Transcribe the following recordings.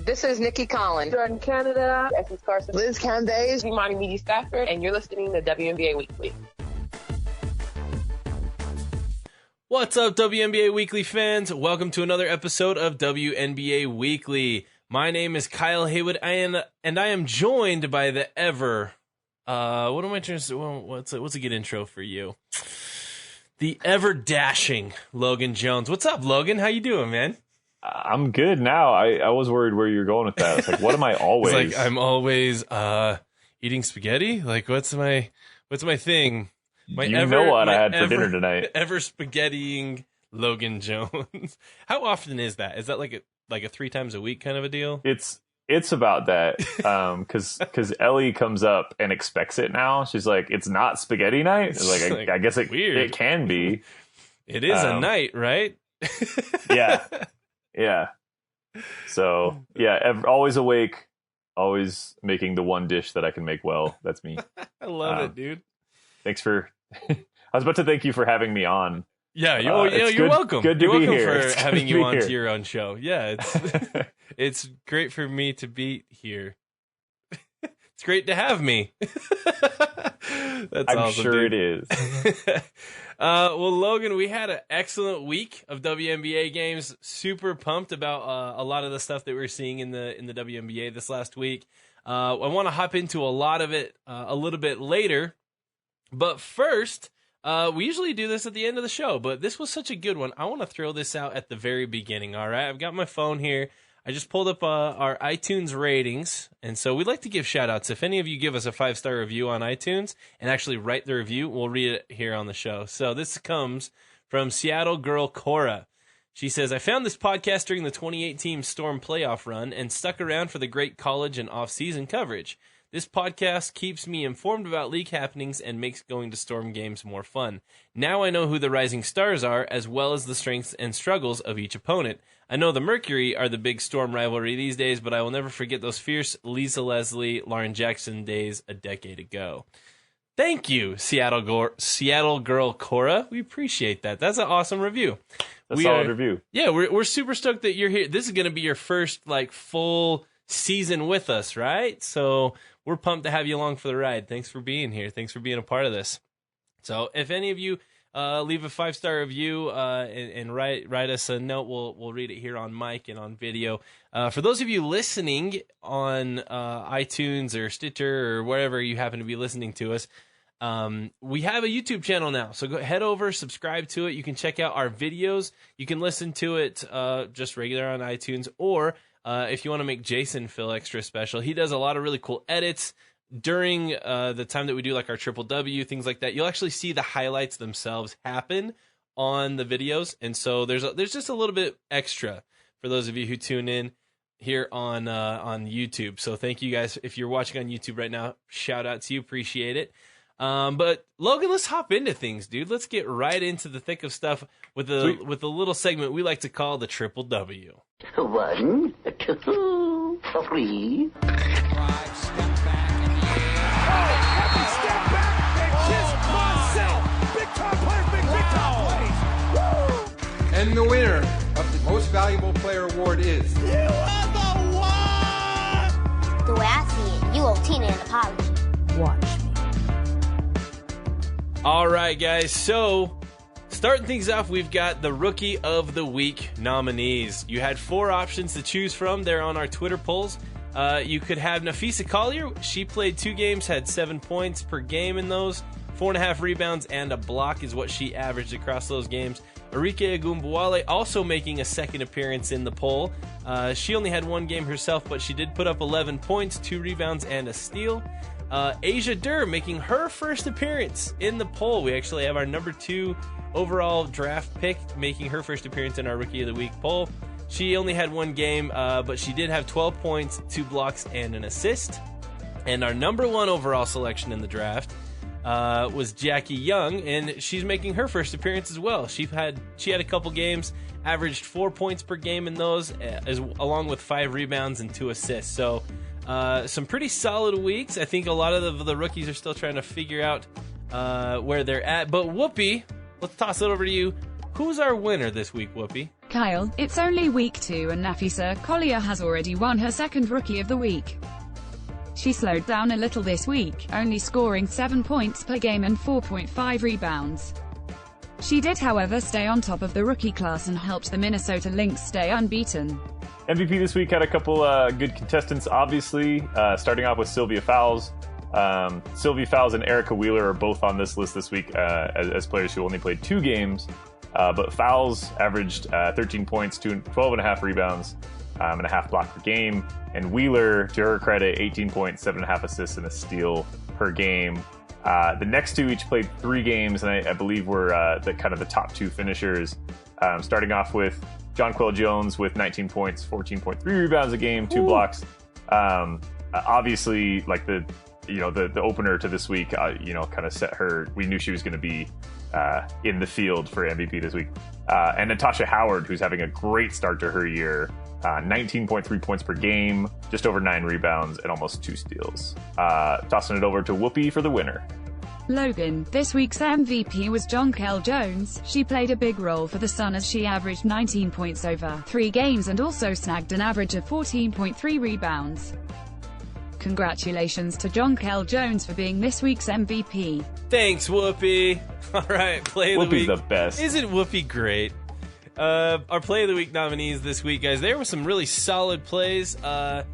This is Nikki Collins. Jordan Canada. Essence Carson. Liz Candace. Imani Media Stafford. And you're listening to WNBA Weekly. What's up, WNBA Weekly fans? Welcome to another episode of WNBA Weekly. My name is Kyle Haywood, and I am joined by the ever, what am I trying to say? Well, what's a good intro for you? The ever dashing Logan Jones. What's up, Logan? How you doing, man? I'm good now. I was worried where you were going with that. It's like, what am I always? It's like, I'm always eating spaghetti. Like, what's my thing? I had for dinner tonight. Ever spaghettiing Logan Jones. How often is that? Is that like a 3 times a week kind of a deal? It's about that. Because Ellie comes up and expects it now. She's like, it's not spaghetti night. Like, I guess it can be. It is a night, right? Yeah. So yeah, always awake, always making the one dish that I can make well. That's me. I love it, dude. Thanks for. I was about to thank you for having me on. Yeah, you're welcome. Good to you're be welcome here. for having you on to your own show. Yeah, it's great for me to be here. It's great to have me. That's I'm awesome, sure dude. it is. Well, Logan, we had an excellent week of WNBA games. Super pumped about a lot of the stuff that we're seeing in the WNBA this last week. I want to hop into a lot of it a little bit later. But first, we usually do this at the end of the show, but this was such a good one. I want to throw this out at the very beginning, all right? I've got my phone here. I just pulled up our iTunes ratings, and so we'd like to give shout-outs. If any of you give us a 5-star review on iTunes and actually write the review, we'll read it here on the show. So this comes from Seattle girl Cora. She says, I found this podcast during the 2018 Storm playoff run and stuck around for the great college and off-season coverage. This podcast keeps me informed about league happenings and makes going to Storm games more fun. Now I know who the rising stars are, as well as the strengths and struggles of each opponent. I know the Mercury are the big Storm rivalry these days, but I will never forget those fierce Lisa Leslie, Lauren Jackson days a decade ago. Thank you, Seattle girl Cora. We appreciate that. That's an awesome review. A solid review. Yeah, we're super stoked that you're here. This is going to be your first full season with us, right? So we're pumped to have you along for the ride. Thanks for being here. Thanks for being a part of this. So if any of you leave a 5-star review and write us a note, we'll read it here on mic and on video. For those of you listening on iTunes or Stitcher or wherever you happen to be listening to us, we have a YouTube channel now. So head over, subscribe to it. You can check out our videos. You can listen to it just regular on iTunes, or if you want to make Jason feel extra special, he does a lot of really cool edits during the time that we do our Triple W, things like that. You'll actually see the highlights themselves happen on the videos, and so there's just a little bit extra for those of you who tune in here on YouTube. So thank you guys. If you're watching on YouTube right now, shout out to you. Appreciate it. But Logan, let's hop into things, dude. Let's get right into the thick of stuff with a little segment we like to call the Triple W. 1, 2, 3. And the winner of the Most Valuable Player Award is... You are the one! The way I see it, you owe Tina an apology. Watch me. All right, guys. So, starting things off, we've got the Rookie of the Week nominees. You had 4 options to choose from there on our Twitter polls. You could have Nafisa Collier. She played 2 games, had 7 points per game in those. 4.5 rebounds and a block is what she averaged across those games. Arike Agumbuwale also making a second appearance in the poll. She only had 1 game herself, but she did put up 11 points, 2 rebounds, and a steal. Asia Durr making her first appearance in the poll. We actually have our number 2 overall draft pick making her first appearance in our Rookie of the Week poll. She only had 1 game, but she did have 12 points, 2 blocks, and an assist. And our number 1 overall selection in the draft was Jackie Young, and she's making her first appearance as well. She had a couple games, averaged 4 points per game in those, along with 5 rebounds and 2 assists. So some pretty solid weeks. I think a lot of the rookies are still trying to figure out where they're at. But Whoopi, let's toss it over to you. Who's our winner this week, Whoopi? Kyle, it's only week 2 and Nafisa Collier has already won her second Rookie of the Week. She slowed down a little this week, only scoring 7 points per game and 4.5 rebounds. She did, however, stay on top of the rookie class and helped the Minnesota Lynx stay unbeaten. MVP this week had a couple good contestants, obviously, starting off with Sylvia Fowles. Sylvia Fowles and Erica Wheeler are both on this list this week as players who only played 2 games. But Fowles averaged 13 points, 12.5 rebounds, and a half block per game. And Wheeler, to her credit, 18 points, 7.5 assists, and a steal per game. The next 2 each played 3 games, and I believe were the top 2 finishers. Starting off with Jonquel Jones with 19 points, 14.3 rebounds a game, 2 blocks. Obviously, like the opener to this week, kind of set her. We knew she was going to be in the field for MVP this week. And Natasha Howard, who's having a great start to her year, 19.3 points per game, just over 9 rebounds, and almost 2 steals. Tossing it over to Whoopi for the winner. Logan, this week's MVP was Jonquel Jones. She played a big role for the Sun as she averaged 19 points over 3 games and also snagged an average of 14.3 rebounds. Congratulations to Jonquel Jones for being this week's MVP. Thanks, Whoopi. All right, play of the week. Whoopi's the best. Isn't Whoopi great? Our play of the week nominees this week, guys. There were some really solid plays. A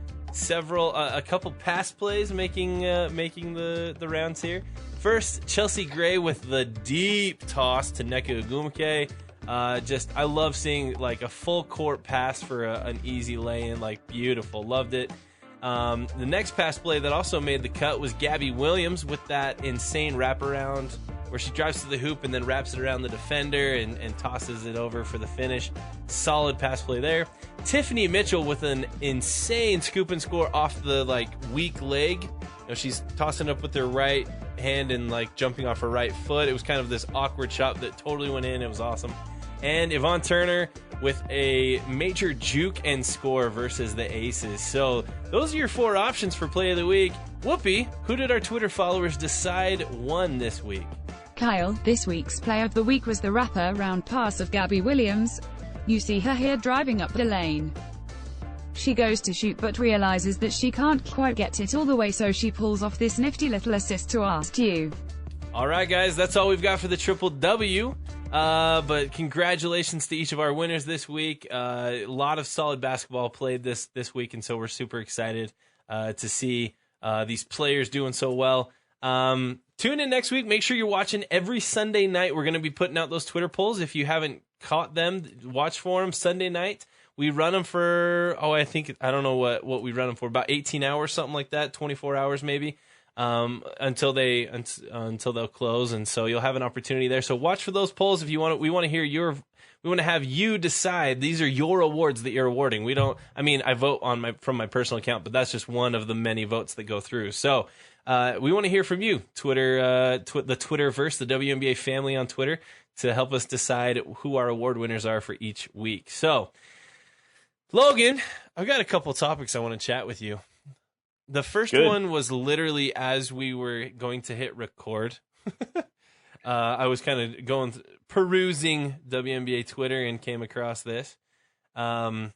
couple pass plays making the rounds here. First, Chelsea Gray with the deep toss to Nneka Ogwumike. I love seeing like a full court pass for an easy lay-in. Like, beautiful. Loved it. The next pass play that also made the cut was Gabby Williams with that insane wraparound where she drives to the hoop and then wraps it around the defender and tosses it over for the finish. Solid pass play there. Tiffany Mitchell with an insane scoop and score off the weak leg. She's tossing up with her right hand and jumping off her right foot. It was kind of this awkward shot that totally went in. It was awesome. And Yvonne Turner with a major juke and score versus the Aces. So those are your 4 options for play of the week. Whoopi, who did our Twitter followers decide won this week? Kyle, this week's play of the week was the wrap-around pass of Gabby Williams. You see her here driving up the lane. She goes to shoot but realizes that she can't quite get it all the way, so she pulls off this nifty little assist to ask you. All right, guys, that's all we've got for the Triple W. But congratulations to each of our winners this week. A lot of solid basketball played this week, and so we're super excited to see these players doing so well. Tune in next week. Make sure you're watching every Sunday night. We're going to be putting out those Twitter polls. If you haven't caught them, watch for them Sunday night. We run them for, I don't know what we run them for, about 18 hours, something like that, 24 hours maybe. Until they'll close, and so you'll have an opportunity there. So watch for those polls if you want. We want to hear we want to have you decide. These are your awards that you're awarding. I vote from my personal account, but that's just one of the many votes that go through. So we want to hear from you. Twitter, the Twitterverse, the WNBA family on Twitter, to help us decide who our award winners are for each week. So, Logan, I've got a couple topics I want to chat with you. The first one was literally as we were going to hit record. I was kind of perusing WNBA Twitter and came across this. I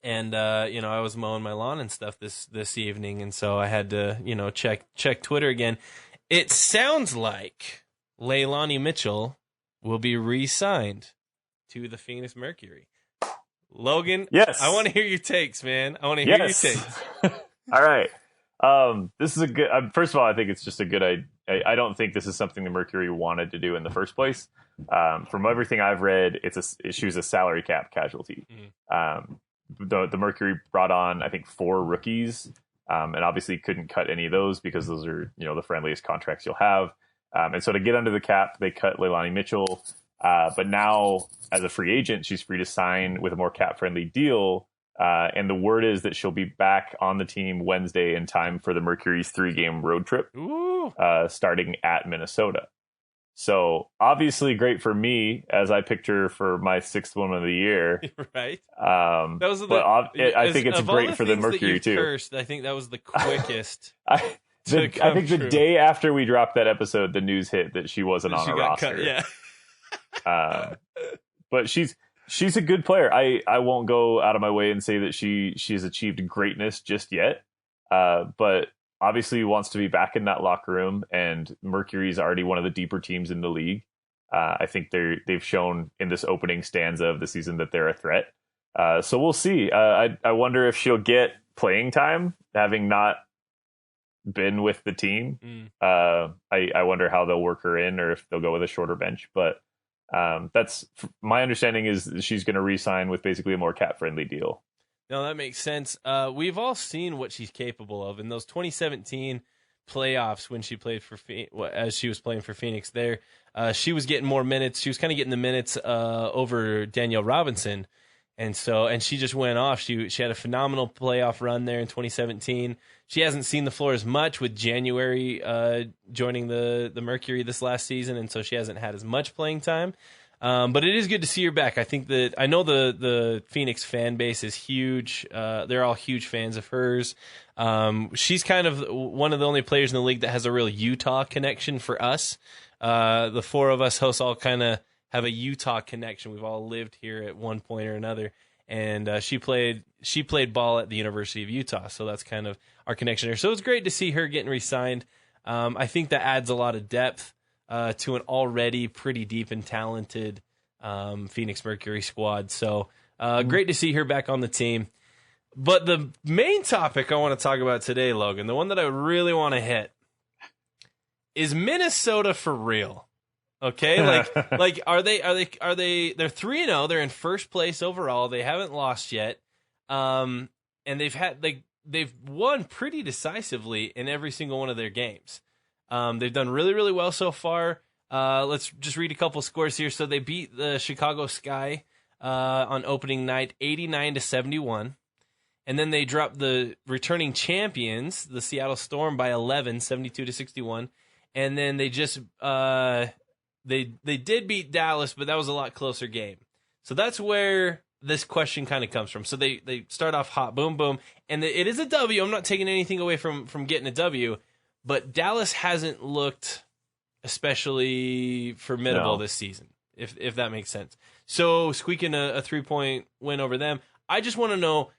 was mowing my lawn and stuff this evening, and so I had to, check Twitter again. It sounds like Leilani Mitchell will be re-signed to the Phoenix Mercury. Logan, yes. I want to hear your takes, man. I want to hear your takes. All right. This is a good. First of all, I think it's just a good idea. I don't think this is something the Mercury wanted to do in the first place. From everything I've read, she was a salary cap casualty. The Mercury brought on, I think, 4 rookies, and obviously couldn't cut any of those because those are the friendliest contracts you'll have. And so to get under the cap, they cut Leilani Mitchell. But now, as a free agent, she's free to sign with a more cap-friendly deal. And the word is that she'll be back on the team Wednesday in time for the Mercury's 3-game road trip, starting at Minnesota. So obviously great for me as I picked her for my 6th one of the year. Right. I think it's great for the Mercury too. Cursed, I think that was the quickest. I think the day after we dropped that episode, the news hit that she wasn't on our roster. Cut, yeah. But she's she's a good player. I won't go out of my way and say that she's achieved greatness just yet. But obviously wants to be back in that locker room, and Mercury is already one of the deeper teams in the league. I think they've shown in this opening stanza of the season that they're a threat. So we'll see. I wonder if she'll get playing time, having not been with the team. I wonder how they'll work her in, or if they'll go with a shorter bench. But that's my understanding is she's going to re-sign with basically a more cap-friendly deal. No, that makes sense. We've all seen what she's capable of in those 2017 playoffs when she played for as she was playing for Phoenix. There, she was getting more minutes. She was kind of getting the minutes over Danielle Robinson, and she just went off. She had a phenomenal playoff run there in 2017. She hasn't seen the floor as much with January joining the Mercury this last season, and so she hasn't had as much playing time. But it is good to see her back. I know the Phoenix fan base is huge. They're all huge fans of hers. She's kind of one of the only players in the league that has a real Utah connection for us. The four of us hosts all kind of have a Utah connection. We've all lived here at one point or another. And she played ball at the University of Utah, so that's kind of our connection there. So it's great to see her getting re-signed. I think that adds a lot of depth to an already pretty deep and talented Phoenix Mercury squad. So great to see her back on the team. But the main topic I want to talk about today, Logan, the one that I really want to hit, is Minnesota for real? Okay, like are they? They're 3-0. They're in first place overall. They haven't lost yet, and they've won pretty decisively in every single one of their games. They've done really, really well so far. Let's just read a couple scores here. So they beat the Chicago Sky on opening night 89-71. And then they dropped the returning champions, the Seattle Storm, by 11, 72-61. And then they just they did beat Dallas, but that was a lot closer game. So that's where this question kind of comes from. So they start off hot, boom, boom. And it is a W. I'm not taking anything away from getting a W. But Dallas hasn't looked especially formidable this season, if that makes sense. So squeaking a 3-point win over them. I just want to know,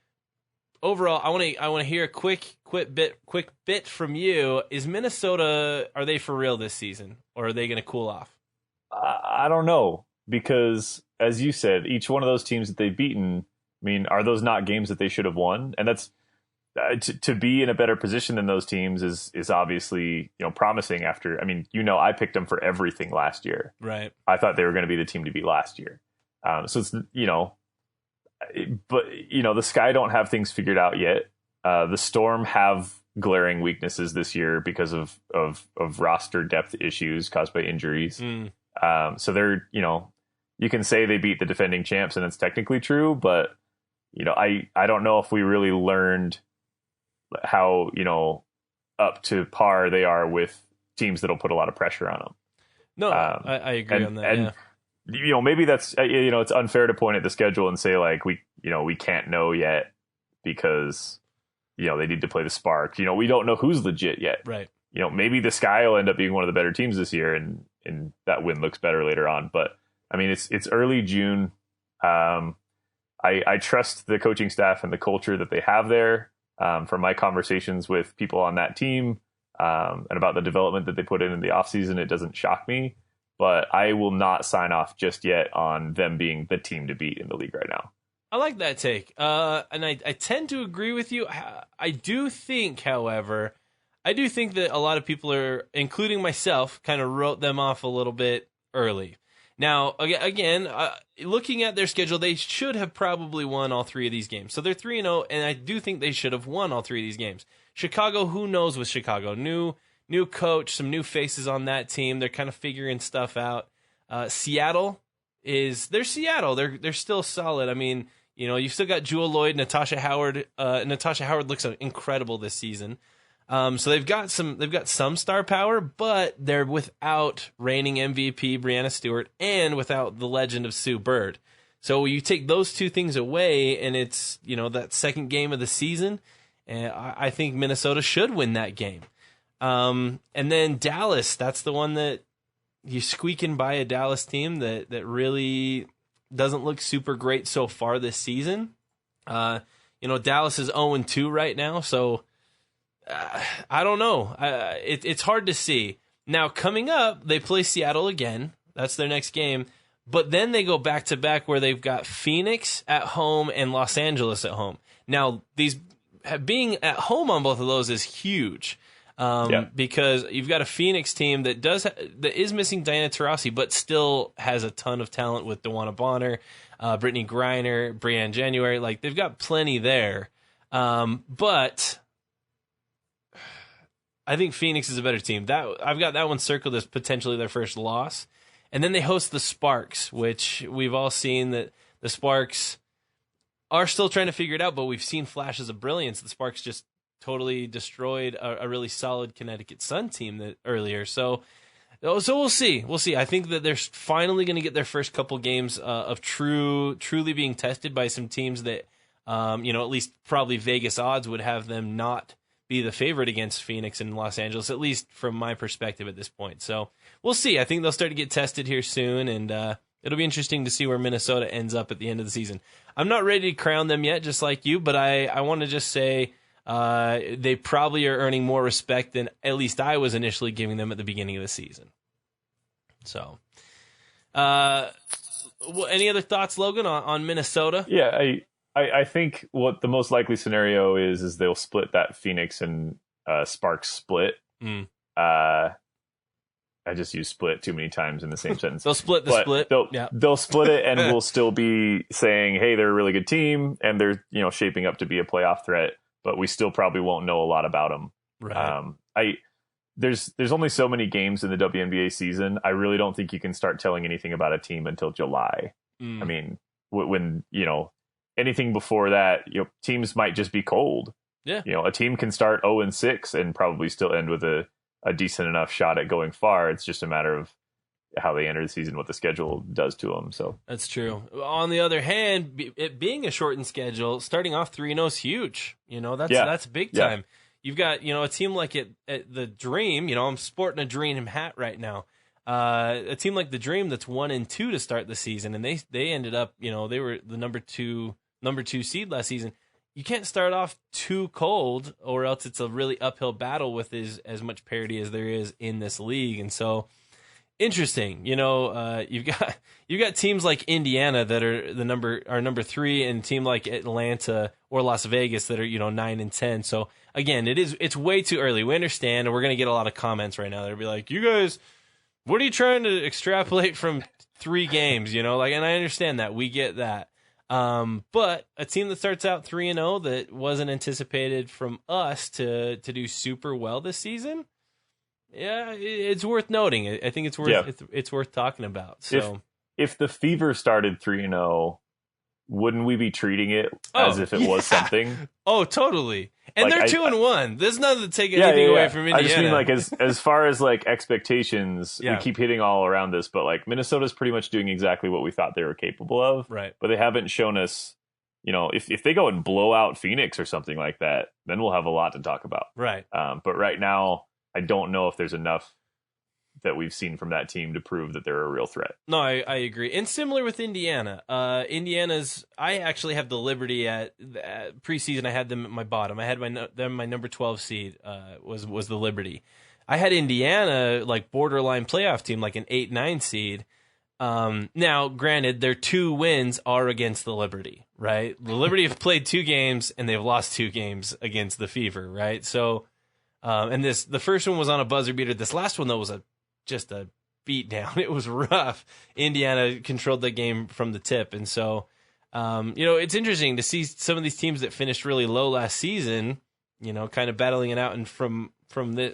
overall, I want to hear a quick bit from you. Is Minnesota, are they for real this season, or are they going to cool off? I don't know, because as you said, each one of those teams that they've beaten, I mean, are those not games that they should have won? And that's to be in a better position than those teams is obviously, promising after. I mean, I picked them for everything last year. Right. I thought they were going to be the team to beat last year. So it's, but the Sky don't have things figured out yet. The Storm have glaring weaknesses this year because of roster depth issues caused by injuries. So they're, you can say they beat the defending champs and it's technically true, but I don't know if we really learned how, up to par they are with teams that'll put a lot of pressure on them. No, I agree on that. And, maybe that's, it's unfair to point at the schedule and say like, we can't know yet because, they need to play the Spark. We don't know who's legit yet. Right. Maybe the Sky will end up being one of the better teams this year and that win looks better later on. But I mean, it's early June. I trust the coaching staff and the culture that they have there. From my conversations with people on that team and about the development that they put in the offseason, it doesn't shock me. But I will not sign off just yet on them being the team to beat in the league right now. I like that take. And I tend to agree with you. I do think, however, that a lot of people are, including myself, kind of wrote them off a little bit early. Now, again, looking at their schedule, they should have probably won all three of these games. So they're 3-0, and I do think they should have won all three of these games. Chicago, who knows with Chicago? New coach, some new faces on that team. They're kind of figuring stuff out. Seattle, they're Seattle. They're still solid. I mean, you've still got Jewel Lloyd, Natasha Howard. Natasha Howard looks incredible this season. So they've got some star power, but they're without reigning MVP Breanna Stewart and without the legend of Sue Bird. So you take those two things away, and it's that second game of the season, and I think Minnesota should win that game. And then Dallas, that's the one that you squeaking by a Dallas team that really doesn't look super great so far this season. Dallas is 0-2 right now, so I don't know. It's hard to see. Now, coming up, they play Seattle again. That's their next game. But then they go back-to-back where they've got Phoenix at home and Los Angeles at home. Now, being at home on both of those is huge because you've got a Phoenix team that is missing Diana Taurasi, but still has a ton of talent with DeWanna Bonner, Brittany Griner, Brianne January. Like, they've got plenty there. But I think Phoenix is a better team. I've got that one circled as potentially their first loss. And then they host the Sparks, which we've all seen that the Sparks are still trying to figure it out, but we've seen flashes of brilliance. The Sparks just totally destroyed a really solid Connecticut Sun team earlier. So we'll see. We'll see. I think that they're finally going to get their first couple games of truly being tested by some teams that, at least probably Vegas odds would have them not be the favorite against Phoenix and Los Angeles, at least from my perspective at this point. So we'll see. I think they'll start to get tested here soon, and it'll be interesting to see where Minnesota ends up at the end of the season. I'm not ready to crown them yet, just like you, but I want to just say they probably are earning more respect than at least I was initially giving them at the beginning of the season. So, any other thoughts, Logan, on Minnesota? Yeah, I think what the most likely scenario is they'll split that Phoenix and Sparks split. I just used split too many times in the same sentence. They'll split the split. They'll split it, and we'll still be saying, hey, they're a really good team, and they're shaping up to be a playoff threat, but we still probably won't know a lot about them. Right. There's only so many games in the WNBA season. I really don't think you can start telling anything about a team until July. I mean, when anything before that, teams might just be cold. Yeah. A team can start 0-6 and probably still end with a decent enough shot at going far. It's just a matter of how they enter the season, what the schedule does to them. So that's true. On the other hand, it being a shortened schedule, starting off 3-0 is huge. That's big time. Yeah. You've got, a team like at the Dream, I'm sporting a Dream hat right now. A team like the Dream that's 1-2 to start the season, and they ended up, they were the number two seed last season. You can't start off too cold, or else it's a really uphill battle with as much parity as there is in this league. And so, interesting. You've got teams like Indiana that are number 3, and a team like Atlanta or Las Vegas that are 9 and 10. So again, it's way too early. We understand, and we're gonna get a lot of comments right now. They'll be like, "You guys, what are you trying to extrapolate from 3 games?" And I understand that. We get that. But a team that starts out 3-0 that wasn't anticipated from us to do super well this season, yeah, it's worth noting. I think it's worth talking about. So if the Fever started 3-0, wouldn't we be treating it as if it was something? Oh, totally. And they're 2-1. There's nothing to take anything away from Indiana. I just mean, as far as expectations, we keep hitting all around this, but Minnesota's pretty much doing exactly what we thought they were capable of. Right. But they haven't shown us, if they go and blow out Phoenix or something like that, then we'll have a lot to talk about. Right. But right now, I don't know if there's enough that we've seen from that team to prove that they're a real threat. No, I agree. And similar with Indiana. I actually have the Liberty at preseason. I had them at my bottom. I had my number 12 seed was the Liberty. I had Indiana borderline playoff team, like an 8-9 seed. Now, granted, their 2 wins are against the Liberty, right? The Liberty have played 2 games and they've lost 2 games against the Fever, right? So, and the first one was on a buzzer beater. This last one though was just a beat down. It was rough. Indiana controlled the game from the tip. And so, it's interesting to see some of these teams that finished really low last season, kind of battling it out. And from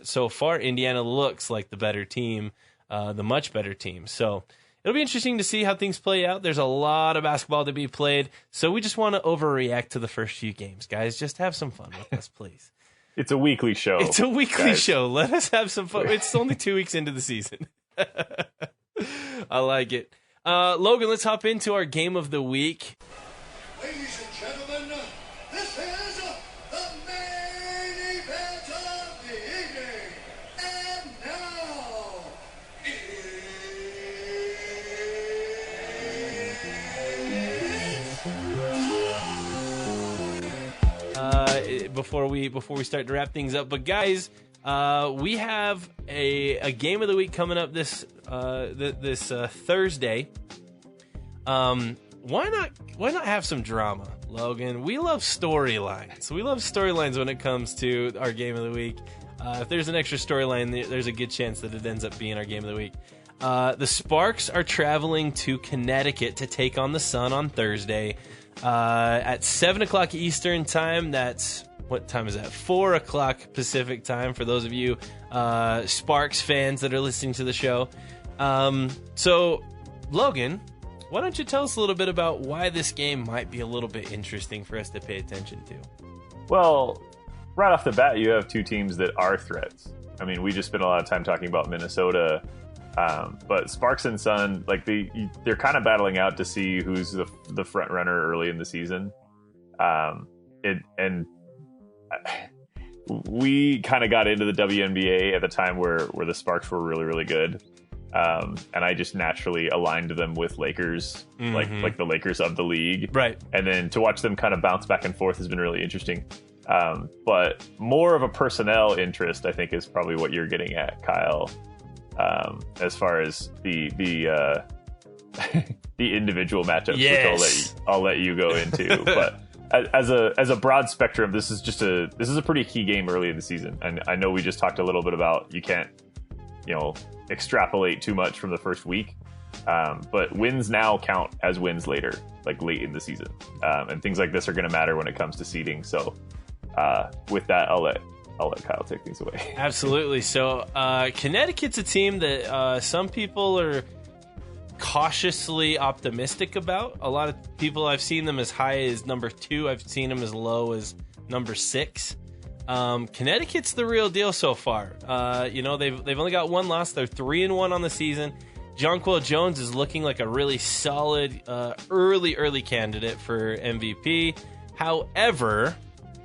so far, Indiana looks like the better team, the much better team. So it'll be interesting to see how things play out. There's a lot of basketball to be played. So we just want to overreact to the first few games, guys. Just have some fun with us, please. It's a weekly show. It's a weekly show. Let us have some fun. It's only 2 weeks into the season. I like it. Logan, let's hop into our game of the week. Ladies and gentlemen, this is the main event of the evening. And now, before we start to wrap things up. But guys, we have a game of the week coming up this Thursday. Why not have some drama, Logan? We love storylines. We love storylines when it comes to our game of the week. If there's an extra storyline, there's a good chance that it ends up being our game of the week. The Sparks are traveling to Connecticut to take on the Sun on Thursday at 7 o'clock Eastern time. That's, what time is that? 4 o'clock Pacific time for those of you Sparks fans that are listening to the show. So, Logan, why don't you tell us a little bit about why this game might be a little bit interesting for us to pay attention to? Well, right off the bat, you have two teams that are threats. I mean, we just spent a lot of time talking about Minnesota, but Sparks and Sun, like they're kind of battling out to see who's the front runner early in the season. We kind of got into the WNBA at the time where the Sparks were really, really good. And I just naturally aligned them with Lakers, like the Lakers of the league. Right. And then to watch them kind of bounce back and forth has been really interesting. But more of a personnel interest, I think, is probably what you're getting at, Kyle, as far as the the individual matchups, yes, which I'll let you go into. But as a broad spectrum, this is a pretty key game early in the season. And I know we just talked a little bit about you can't, extrapolate too much from the first week. But wins now count as wins later, like late in the season. And things like this are going to matter when it comes to seeding. So with that, I'll let Kyle take things away. Absolutely. So Connecticut's a team that some people are cautiously optimistic about. A lot of people, I've seen them as high as number 2. I've seen them as low as number 6. Connecticut's the real deal so far. They've only got one loss. They're 3-1 on the season. Jonquel Jones is looking like a really solid early candidate for MVP. However,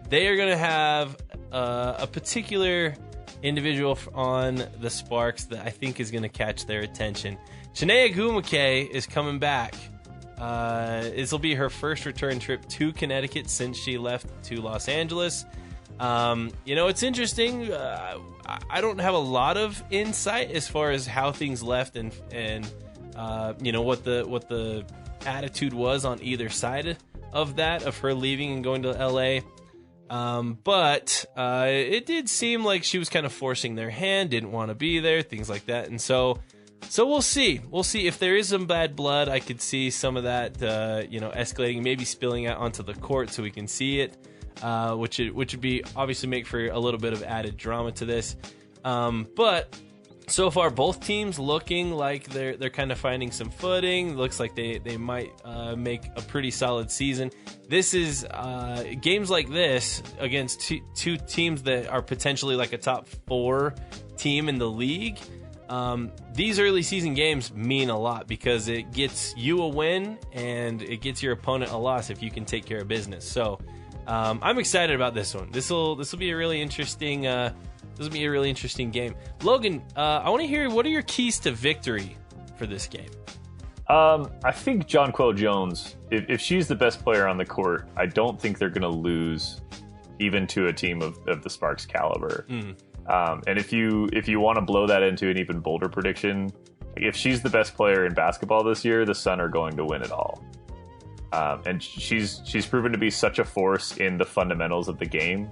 they are going to have a particular individual on the Sparks that I think is going to catch their attention. Chiney Ogwumike is coming back. This will be her first return trip to Connecticut since she left to Los Angeles. It's interesting. I don't have a lot of insight as far as how things left and what the attitude was on either side of that, of her leaving and going to LA. But it did seem like she was kind of forcing their hand, didn't want to be there, things like that. And so we'll see. We'll see if there is some bad blood. I could see some of that, escalating, maybe spilling out onto the court so we can see it. Which would be obviously make for a little bit of added drama to this. But so far, both teams looking like they're kind of finding some footing. Looks like they might make a pretty solid season. This is games like this against two teams that are potentially like a top 4 team in the league. These early season games mean a lot because it gets you a win and it gets your opponent a loss if you can take care of business. So I'm excited about this one. This will be a really interesting. This will be a really interesting game. Logan, I want to hear, what are your keys to victory for this game? I think Jonquel Jones, if she's the best player on the court, I don't think they're going to lose even to a team of the Sparks caliber. And if you want to blow that into an even bolder prediction, if she's the best player in basketball this year, the Sun are going to win it all. And she's proven to be such a force in the fundamentals of the game.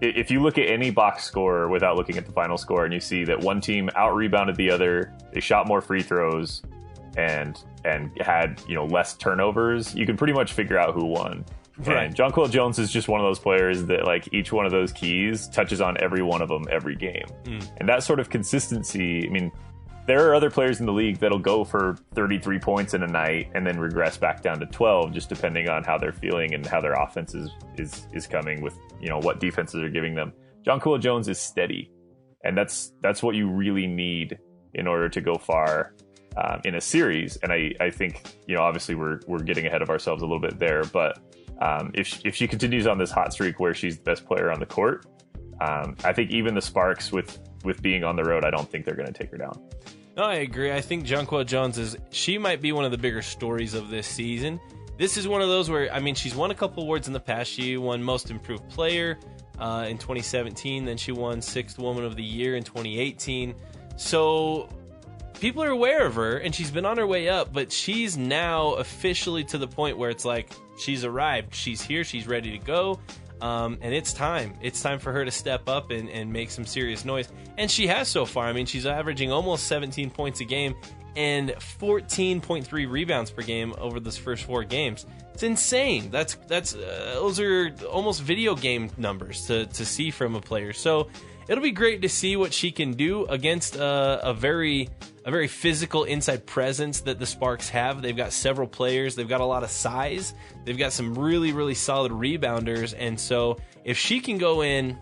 If you look at any box score without looking at the final score, and you see that one team out rebounded the other, they shot more free throws, and had less turnovers, you can pretty much figure out who won. Right. And Jonquel Jones is just one of those players that, like, each one of those keys touches on every one of them every game. And that sort of consistency, I mean, there are other players in the league that'll go for 33 points in a night and then regress back down to 12, just depending on how they're feeling and how their offense is coming with, what defenses are giving them. Jonquel Jones is steady, and that's what you really need in order to go far in a series. And I think, obviously we're getting ahead of ourselves a little bit there, but if she continues on this hot streak where she's the best player on the court, I think even the Sparks with being on the road, I don't think they're going to take her down. No, I agree. I think Jonquel Jones she might be one of the bigger stories of this season. this is one of those where, I mean, she's won a couple awards in the past. She won Most Improved Player in 2017. Then she won Sixth Woman of the Year in 2018. So people are aware of her, and she's been on her way up, but she's now officially to the point where it's like she's arrived. She's here. She's ready to go. And it's time. It's time for her to step up and make some serious noise. And she has so far. I mean, she's averaging almost 17 points a game and 14.3 rebounds per game over those first 4 games. It's insane. Those are almost video game numbers to see from a player. So it'll be great to see what she can do against a very physical inside presence that the Sparks have. They've got several players. They've got a lot of size. They've got some really, really solid rebounders. And so if she can go in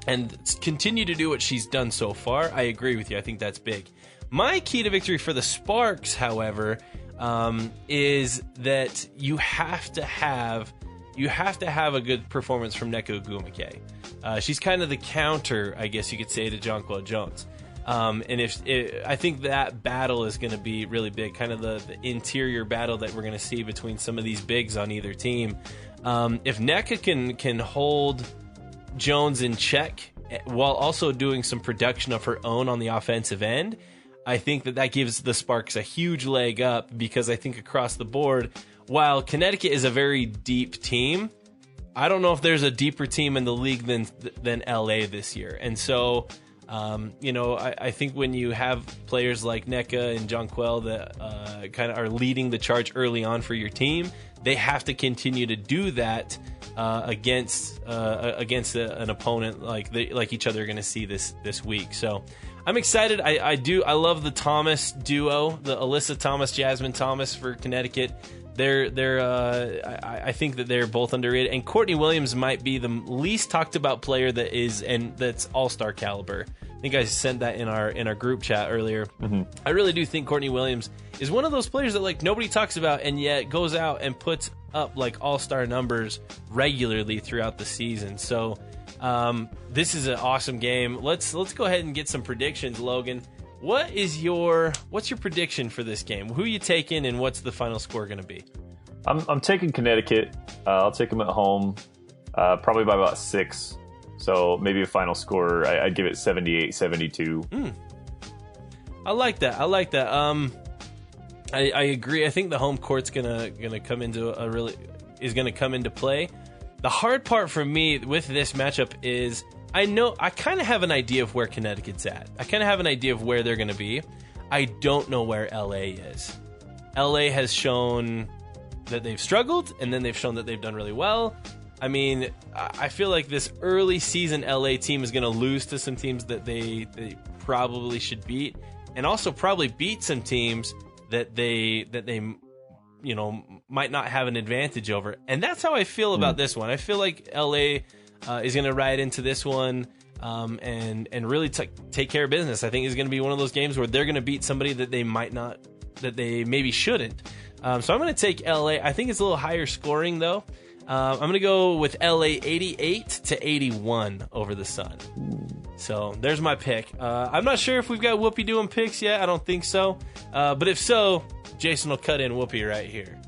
and continue to do what she's done so far, I agree with you. I think that's big. My key to victory for the Sparks, however, is that you have to have a good performance from Nneka Ogwumike. She's kind of the counter, I guess you could say, to Jonquel Jones. And I think that battle is going to be really big, kind of the interior battle that we're going to see between some of these bigs on either team. If Nneka can hold Jones in check while also doing some production of her own on the offensive end, I think that gives the Sparks a huge leg up, because I think across the board, while Connecticut is a very deep team, I don't know if there's a deeper team in the league than LA this year. And so I think when you have players like Nneka and Jonquel that kind of are leading the charge early on for your team, they have to continue to do that against an opponent like each other are going to see this week. So I'm excited. I love the Thomas duo, the Alyssa Thomas, Jasmine Thomas for Connecticut. I think that they're both underrated, and Courtney Williams might be the least talked about player that's all-star caliber. I think I sent that in our group chat earlier. Mm-hmm. I really do think Courtney Williams is one of those players that nobody talks about, and yet goes out and puts up all-star numbers regularly throughout the season. So this is an awesome game. Let's go ahead and get some predictions, Logan. What's your prediction for this game? Who are you taking, and what's the final score going to be? I'm taking Connecticut. I'll take them at home, probably by about 6. So maybe a final score, I'd give it 78-72. I like that. I agree. I think the home court's gonna come into play. The hard part for me with this matchup is I kind of have an idea of where Connecticut's at. I kind of have an idea of where they're going to be. I don't know where LA is. LA has shown that they've struggled, and then they've shown that they've done really well. I mean, I feel like this early season LA team is going to lose to some teams that they probably should beat, and also probably beat some teams that they might not have an advantage over. And that's how I feel about this one. I feel like LA is going to ride into this one and really take care of business. I think it's going to be one of those games where they're going to beat somebody that they maybe shouldn't. So I'm going to take LA. I think it's a little higher scoring, though. I'm going to go with LA 88-81 over the Sun. So there's my pick. I'm not sure if we've got Whoopi doing picks yet. I don't think so. But if so, Jason will cut in Whoopi right here.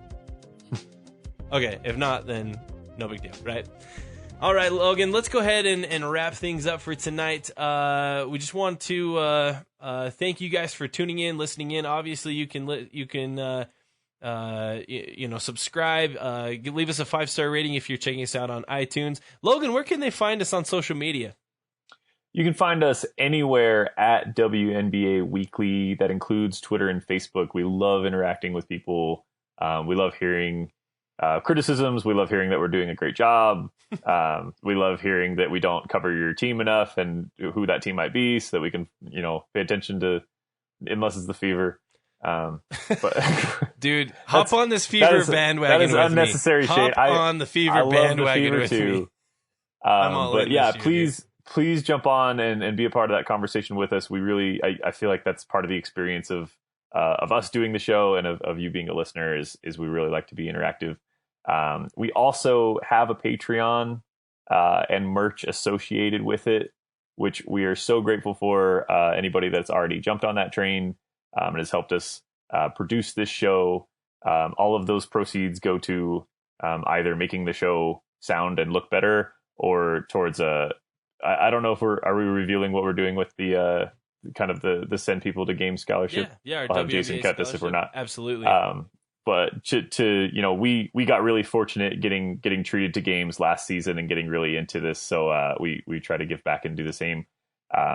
Okay, if not, then no big deal, right? All right, Logan, let's go ahead and wrap things up for tonight. We just want to thank you guys for tuning in, listening in. Obviously, you can subscribe, leave us a 5-star rating if you're checking us out on iTunes. Logan, where can they find us on social media? You can find us anywhere at WNBA Weekly. That includes Twitter and Facebook. We love interacting with people. We love hearing criticisms. We love hearing that we're doing a great job. We love hearing that we don't cover your team enough and who that team might be, so that we can, pay attention to, unless it's the Fever. But dude, hop on this Fever bandwagon. That is with unnecessary me. shade. Hop on the Fever bandwagon with too. me. But yeah, please jump on and be a part of that conversation with us. We really, I feel like that's part of the experience of us doing the show and of you being a listener is we really like to be interactive. We also have a Patreon and merch associated with it, which we are so grateful for. Anybody that's already jumped on that train and has helped us produce this show. All of those proceeds go to either making the show sound and look better, or towards I don't know if are we revealing what we're doing with the kind of the send people to game scholarship. Yeah, I'll our have Jason WNBA cut this if we're not. Absolutely. But to we got really fortunate getting treated to games last season and getting really into this, so we try to give back and do the same.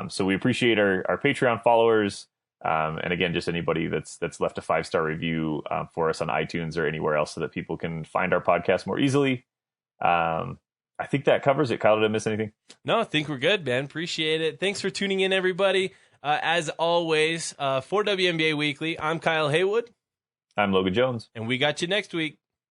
So we appreciate our Patreon followers, and again, just anybody that's left a 5-star review for us on iTunes or anywhere else, so that people can find our podcast more easily. I think that covers it. Kyle, did I miss anything? No, I think we're good, man. Appreciate it. Thanks for tuning in, everybody. As always, for WNBA Weekly, I'm Kyle Haywood. I'm Logan Jones. And we got you next week.